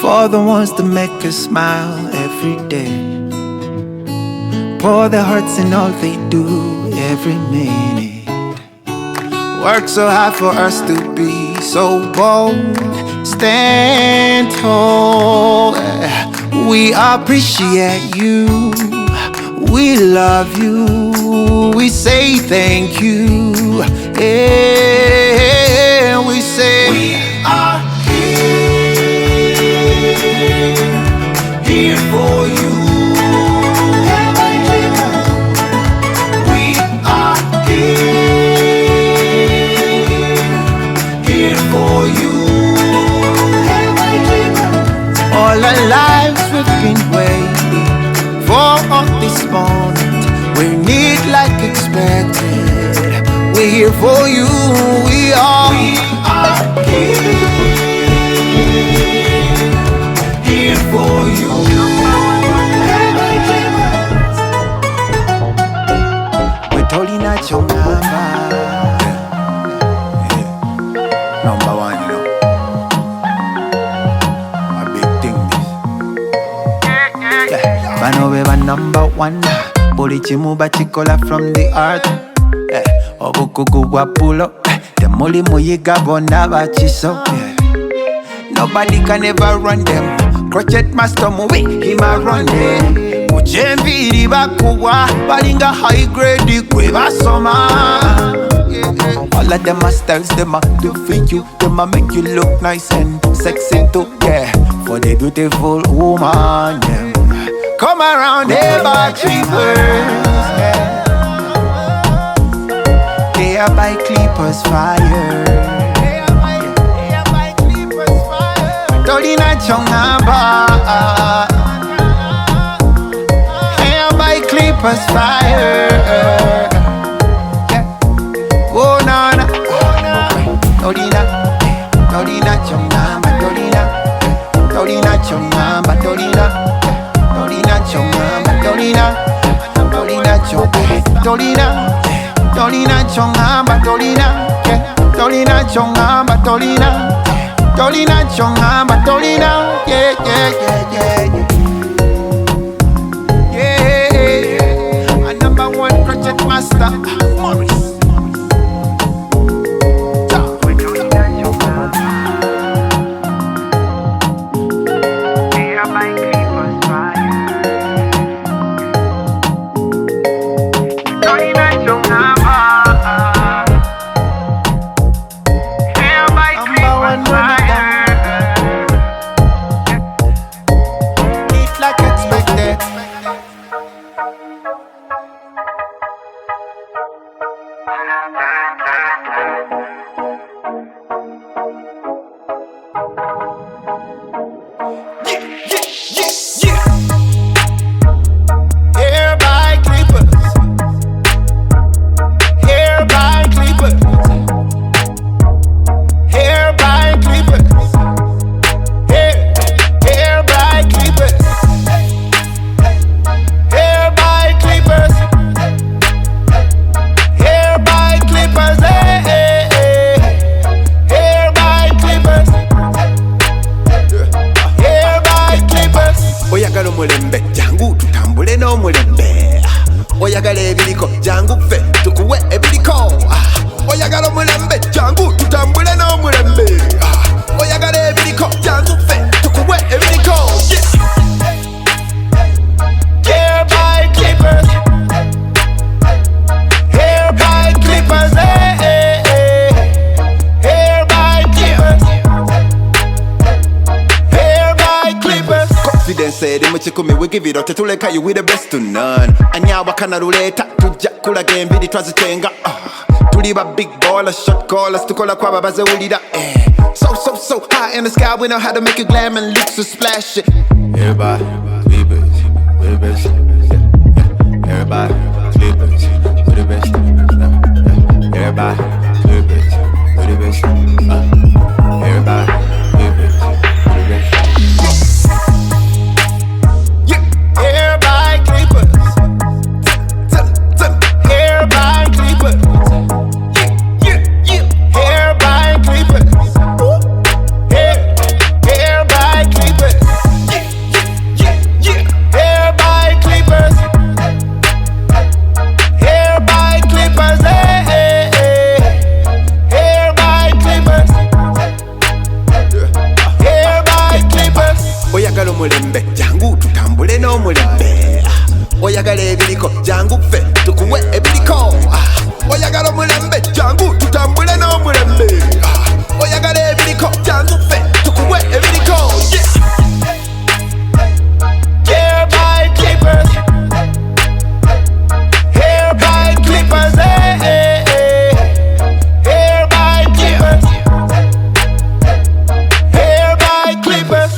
for the ones that make us smile every day, pour their hearts in all they do every minute. Work so hard for us to be so bold, stand tall. We appreciate you, we love you, we say thank you. Yeah, we say we are here for you. We are here for you. All our lives we've been waiting for this moment. We need like expected. We're here for you. We are here for you. We're totally not your number. Number one, you know. A big thing this. Bano beba number one. Boli chimu bachikola from the art. Obukugu guapulo. The moli muyiga bona bachiso. Nobody can ever run them. Crochet master movie, he ma run them. Ujembi bakuwa, balinga high grade kweva soma. All of them are styles, them are do for you. Them are make you look nice and sexy too, yeah. For the beautiful woman, yeah. Come around here by Clipperz, yeah. They are by Clipperz fire. Dolina Chongaba, hair by Clipperz fire. Yeah. Oh na na, Dolina, Dolina Chongaba, Dolina, Dolina Chongaba, Dolina, Dolina Chongaba, Dolina, Dolina Chongaba, Dolina, Dolina Chongaba, Dolina, Dolina Chongaba, Dolina. Dolina Chongaba, Dolina, yeah, yeah, yeah, yeah, yeah. A number one project master, Morris. Jangu tutambule no mulembe. Oyagala ebiriko jangu ffe tukuwe ebiriko. Oyagala omulembe jangu tutambule no mulembe. Oyagala ebiriko jangu ffe tukuwe ebiriko. Hair by Clipperz. Hair by Clipperz. Hair by Clipperz. Hair by Clipperz. Confidence said in muchikumi we give it out tetuleka you with the best to none. Anyawa kana ruleta tujja kulaga embiri twazitenga. Tuli ba big ballers, shot callers, tukola kwaba bazewulira. So high in the sky, we know how to make it glam and look so splashy. Everybody, Clipperz, we the best. Everybody, Clipperz, we the best. Everybody, Clipperz, we the best. Everybody, Clipperz, we the best. Yeah, everybody, Clipperz. Everybody, Clipperz. Yeah, everybody, Clipperz. Hair by Clipperz. can't move it. Took away every call, yeah. Hair by Clipperz. Hair by Clipperz, eh, eh, eh. Hair by Clipperz. Hair by Clipperz.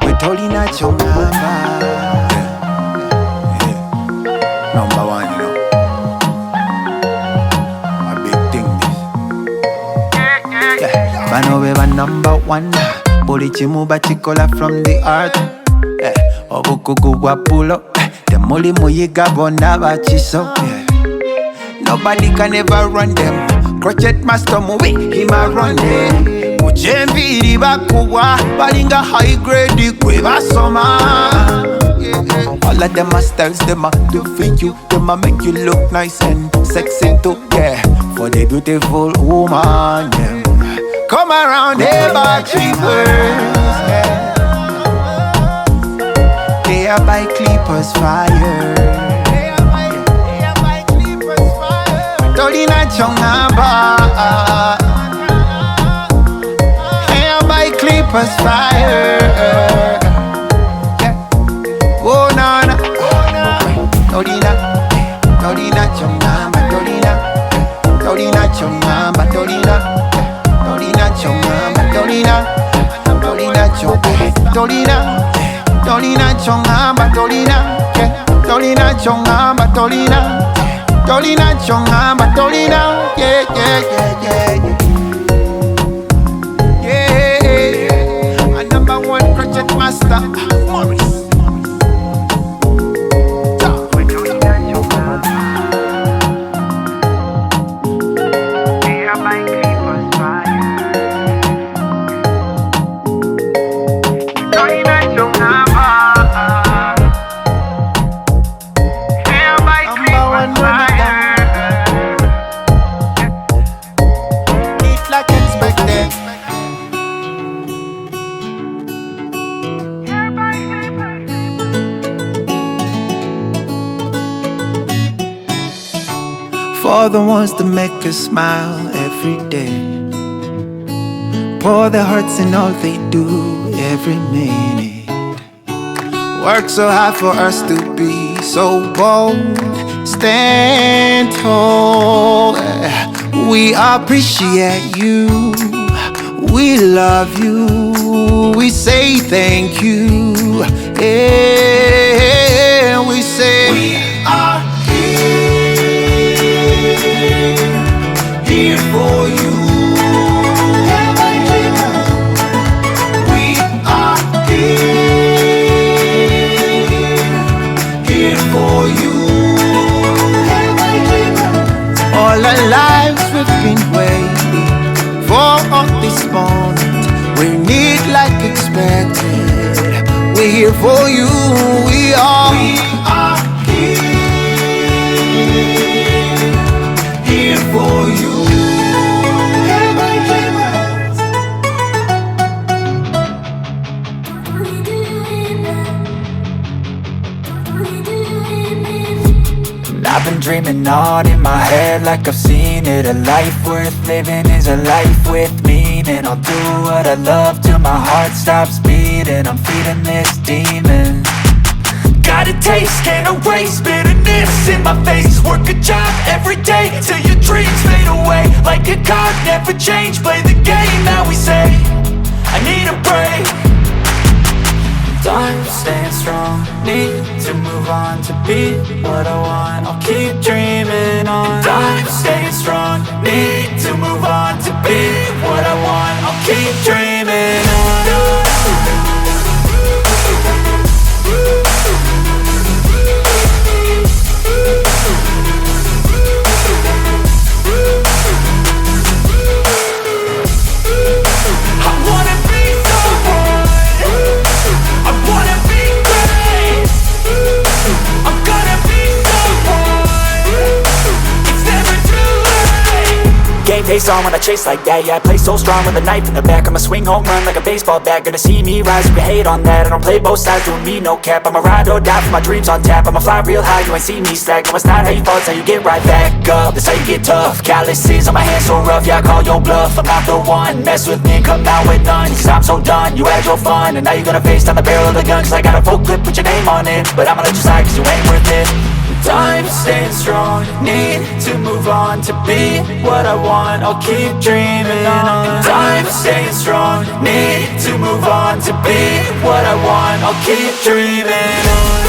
We're totally not your mama. Number one, you know. A big thing this. Yeah. Bano beba number one. Boli chimu bachikola from the heart. Yeah. Obukugu wapulo. The moli muyiga bona bachiso. Yeah. Nobody can ever run them. Crochet master movie, him a run them. Ujemviri bakuwa, balinga high grade kwe basoma. All of them are styles, them a do for you. Them a make you look nice and sexy too, yeah. For the beautiful woman, yeah. Come around here by Clipperz, yeah. They are by Clipperz fire. Tolina chongamba. Hair by Clipperz fire. Yeah. Oh na na. Tolina chongamba. Tolina chongamba. Tolina chongamba. Tolina chongamba. Tolina chongamba, Tolina, yeah, yeah, yeah, yeah, yeah. Yeah, a number one crochet master, Morris. For the ones that make us smile every day, pour their hearts in all they do every minute. Work so hard for us to be so bold, stand tall. We appreciate you, we love you, we say thank you. Yeah, we say we are here for you. We are here for you. All our lives we've been waiting for this moment. We need like expected. We're here for you. We are here for you. I've been dreaming on in my head like I've seen it. A life worth living is a life with meaning. I'll do what I love till my heart stops beating. I'm feeding this demon. Got a taste, can't erase bitterness in my face. Work a job every day till your dreams fade away. Like a card, never change, play the game that we say. I need a break. I'm staying strong, need to move on to be what I want. I'll keep dreaming on. I'm staying strong, need to move on to be what I want. I'll keep dreaming on. pace on when I chase like that. Yeah, I play so strong with a knife in the back. I'ma swing home run like a baseball bat. Gonna see me rise, you can hate on that. I don't play both sides, doing me no cap. I'ma ride or die for my dreams on tap. I'ma fly real high, you ain't see me slack. No, it's not how you fall, it's how you get right back up. That's how you get tough. Calluses on my hands so rough, yeah, I call your bluff. I'm not the one, mess with me, come out with none. Cause I'm so done, you had your fun. And now you're gonna face down the barrel of the gun. Cause I got a full clip, put your name on it. But I'ma let you slide cause you ain't worth it. Time staying strong, need to move on. To be what I want, I'll keep dreaming on. Time staying strong, need to move on. To be what I want, I'll keep dreaming on.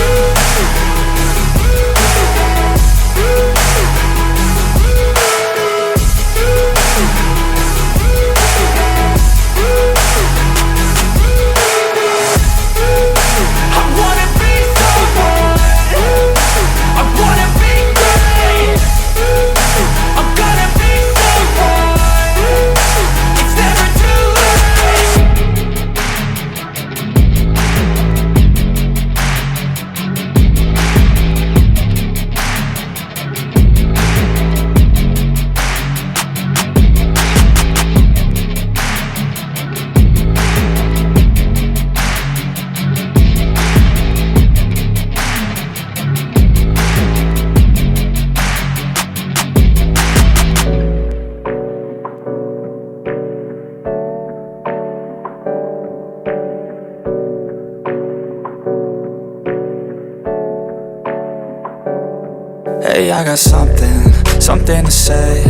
Hey, I got something to say.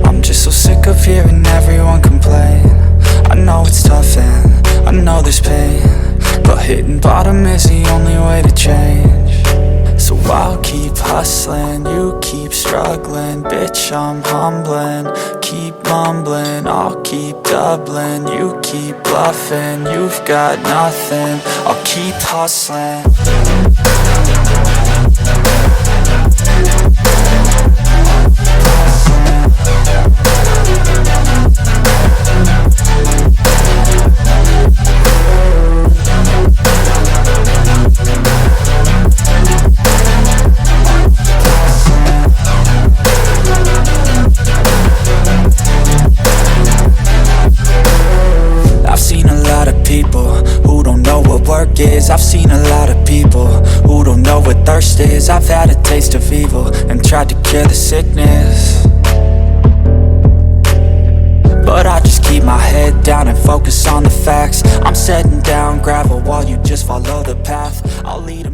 I'm just so sick of hearing everyone complain. I know it's tough and I know there's pain, but hitting bottom is the only way to change. So I'll keep hustling, you keep struggling. Bitch, I'm humbling, keep mumbling. I'll keep doubling, you keep bluffing. You've got nothing, I'll keep hustling. I've seen a lot of people who don't know what work is. I've seen a lot of people who don't know what thirst is. I've had a taste of evil and tried to cure the sickness, but I just keep my head down and focus on the facts. I'm setting down gravel while you just follow the path. I'll lead 'em